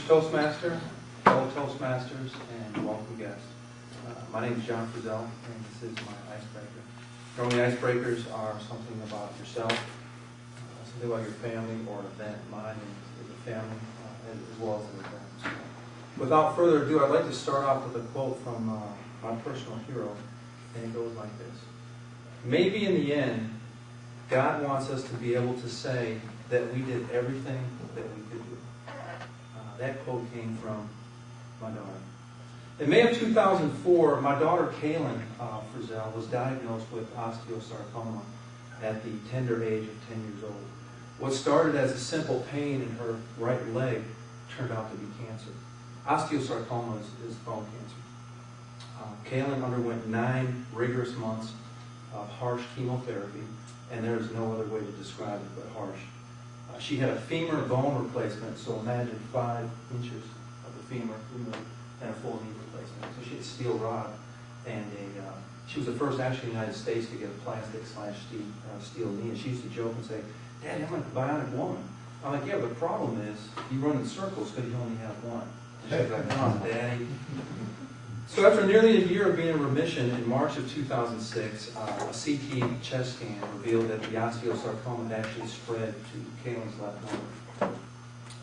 Toastmaster, fellow Toastmasters, and welcome guests. My name is John Frizzell, and this is my icebreaker. Normally, icebreakers are something about yourself, something about your family, or an event. Mine is a family, as well as an event. So, without further ado, I'd like to start off with a quote from my personal hero, and it goes like this. Maybe in the end, God wants us to be able to say that we did everything that we could do. That quote came from my daughter. In May of 2004, my daughter Kaylin Frizzell was diagnosed with osteosarcoma at the tender age of 10 years old. What started as a simple pain in her right leg turned out to be cancer. Osteosarcoma is bone cancer. Kaylin underwent 9 rigorous months of harsh chemotherapy, and there is no other way to describe it but harsh. She had a femur bone replacement, so imagine 5 inches of the femur removed and a full knee replacement. So she had a steel rod, and she was the first actually in the United States to get a plastic/steel knee. And she used to joke and say, "Daddy, I'm a bionic woman." I'm like, "Yeah, but the problem is you run in circles because you only have one." And she was like, "Oh, Daddy." So after nearly a year of being in remission, in March of 2006, a CT chest scan revealed that the osteosarcoma had actually spread to Kaylin's left lung.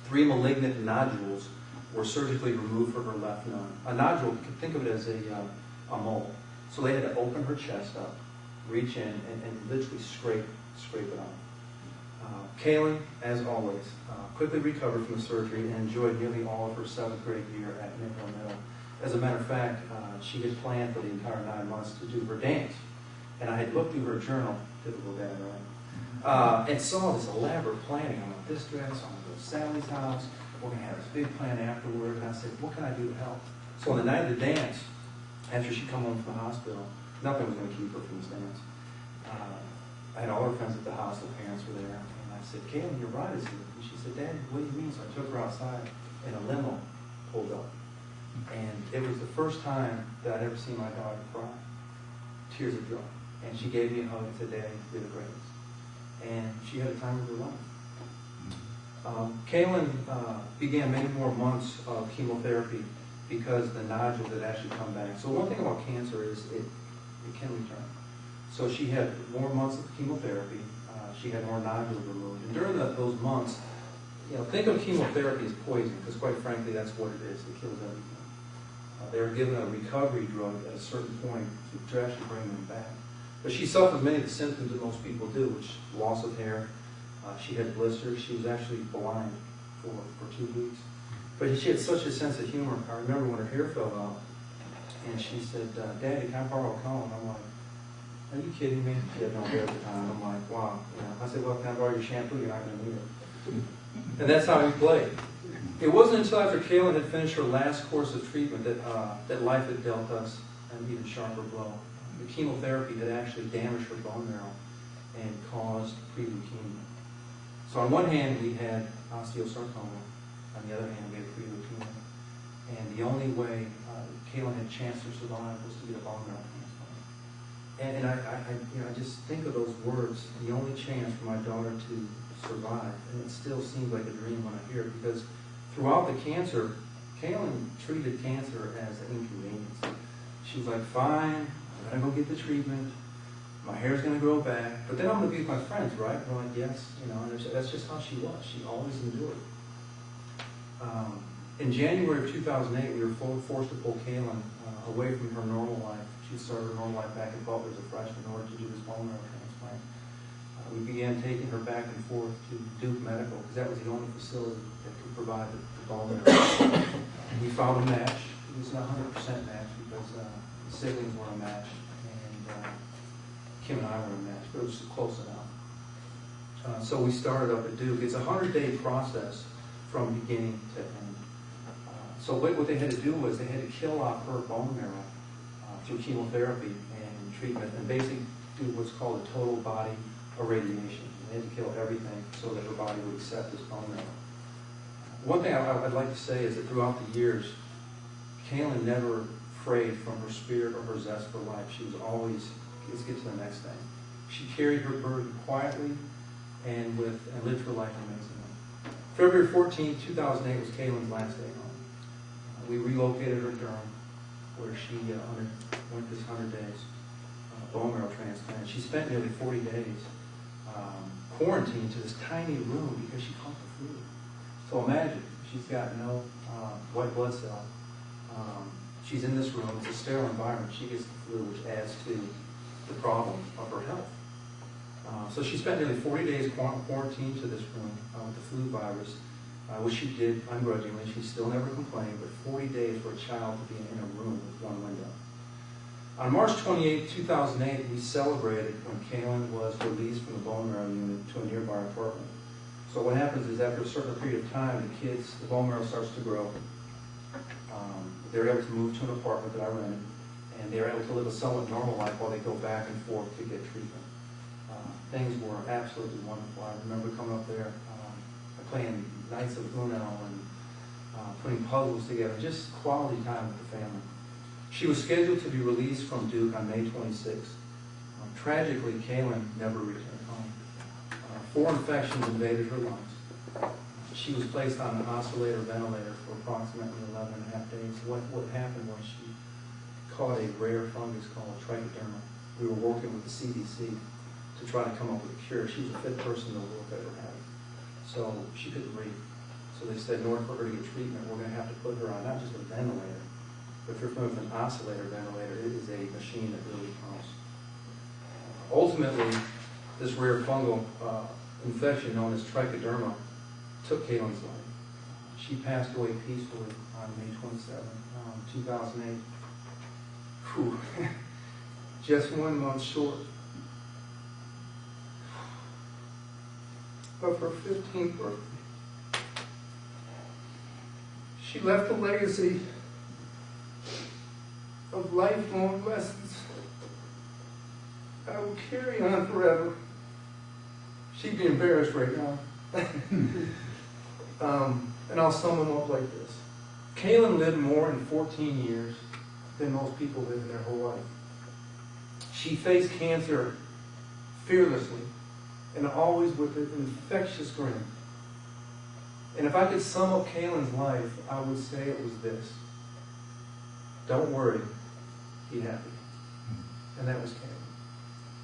3 malignant nodules were surgically removed from her left lung. A nodule, you can think of it as a mole. So they had to open her chest up, reach in, and literally scrape it off. Kaylin, as always, quickly recovered from the surgery and enjoyed nearly all of her 7th grade year at Nickel Middle. As a matter of fact, she had planned for the entire 9 months to do her dance. And I had looked through her journal, typical dad, right? And saw this elaborate planning. I want this dress, I want to go to Sally's house, we're going to have this big plan afterward. And I said, what can I do to help? So on the night of the dance, after she come home from the hospital, nothing was going to keep her from this dance. I had all her friends at the house, the parents were there. And I said, Kaylin, your ride is here. And she said, Dad, what do you mean? So I took her outside, and a limo pulled up. And it was the first time that I'd ever seen my daughter cry. Tears of joy. And she gave me a hug and said, Daddy, you're the greatest. And she had a time of her life. Kaylin began many more months of chemotherapy because the nodules had actually come back. So one thing about cancer is it can return. So she had more months of chemotherapy. She had more nodules removed. And during those months, think of chemotherapy as poison, because quite frankly, that's what it is. It kills everything. They were given a recovery drug at a certain point to actually bring them back. But she suffered many of the symptoms that most people do, which loss of hair. She had blisters. She was actually blind for 2 weeks. But she had such a sense of humor. I remember when her hair fell out, and she said, Daddy, can I borrow a comb? I'm like, are you kidding me? She had no hair at the time. I'm like, wow. I said, well, can I borrow your shampoo? You're not going to need it. And that's how we played. It wasn't until after Kaylin had finished her last course of treatment that life had dealt us an even sharper blow. The chemotherapy had actually damaged her bone marrow and caused pre-leukemia. So on one hand, we had osteosarcoma. On the other hand, we had pre-leukemia. And the only way Kaylin had a chance to survive was to get a bone marrow transplant. And I just think of those words, the only chance for my daughter to survive. And it still seems like a dream when I hear it, because throughout the cancer, Kaylin treated cancer as an inconvenience. She was like, fine, I'm going to go get the treatment. My hair's going to grow back. But then I'm going to be with my friends, right? And I'm like, yes. And that's just how she was. She always endured. In January of 2008, we were forced to pull Kaylin away from her normal life. She started her normal life back in Butler as a freshman in order to do this bone marrow transplant. We began taking her back and forth to Duke Medical, because that was the only facility that could provide the bone marrow. We found a match. It was an 100% match because the siblings were a match, and Kim and I were a match, but it was close enough. So we started up at Duke. It's a 100-day process from beginning to end. So what they had to do was they had to kill off her bone marrow through chemotherapy and treatment, and basically do what's called a total body irradiation. They had to kill everything so that her body would accept this bone marrow. One thing I'd like to say is that throughout the years, Kaylin never frayed from her spirit or her zest for life. She was always, let's get to the next thing. She carried her burden quietly and lived her life amazingly. February 14, 2008 was Kaylin's last day home. We relocated her to Durham, where she underwent this 100 days bone marrow transplant. She spent nearly 40 days quarantined to this tiny room because she caught the flu. So imagine, she's got no white blood cell. She's in this room, it's a sterile environment. She gets the flu, which adds to the problem of her health. So she spent nearly 40 days quarantined to this room with the flu virus, which she did ungrudgingly. She still never complained, but 40 days for a child to be in a room with one window. On March 28, 2008, we celebrated when Kaylin was released from the bone marrow unit to a nearby apartment. So what happens is after a certain period of time, the bone marrow starts to grow. They're able to move to an apartment that I rented, and they're able to live a somewhat normal life while they go back and forth to get treatment. Things were absolutely wonderful. I remember coming up there, playing nights of Uno and putting puzzles together, just quality time with the family. She was scheduled to be released from Duke on May 26th. Tragically, Kaylin never returned home. 4 infections invaded her lungs. She was placed on an oscillator ventilator for approximately 11 and a half days. What happened was she caught a rare fungus called trichoderma. We were working with the CDC to try to come up with a cure. She was a fit person in the world that ever had it. So she couldn't breathe. So they said in order for her to get treatment, we're going to have to put her on not just a ventilator, but if you're familiar with an oscillator ventilator, it is a machine that really pumps. Ultimately, this rare fungal infection known as trichoderma took Kaylin's life. She passed away peacefully on May 27, 2008. Whew. Just 1 month short of her 15th birthday. She left a legacy of lifelong lessons I will carry on forever. She'd be embarrassed right now. And I'll sum them up like this. Kaylin lived more in 14 years than most people live in their whole life. She faced cancer fearlessly and always with an infectious grin. And if I could sum up Kaylin's life, I would say it was this: don't worry, be happy. And that was Kaylin.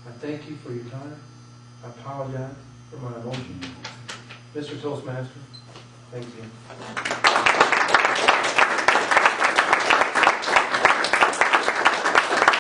I thank you for your time. I apologize for my emotion. Mr. Toastmaster, thank you.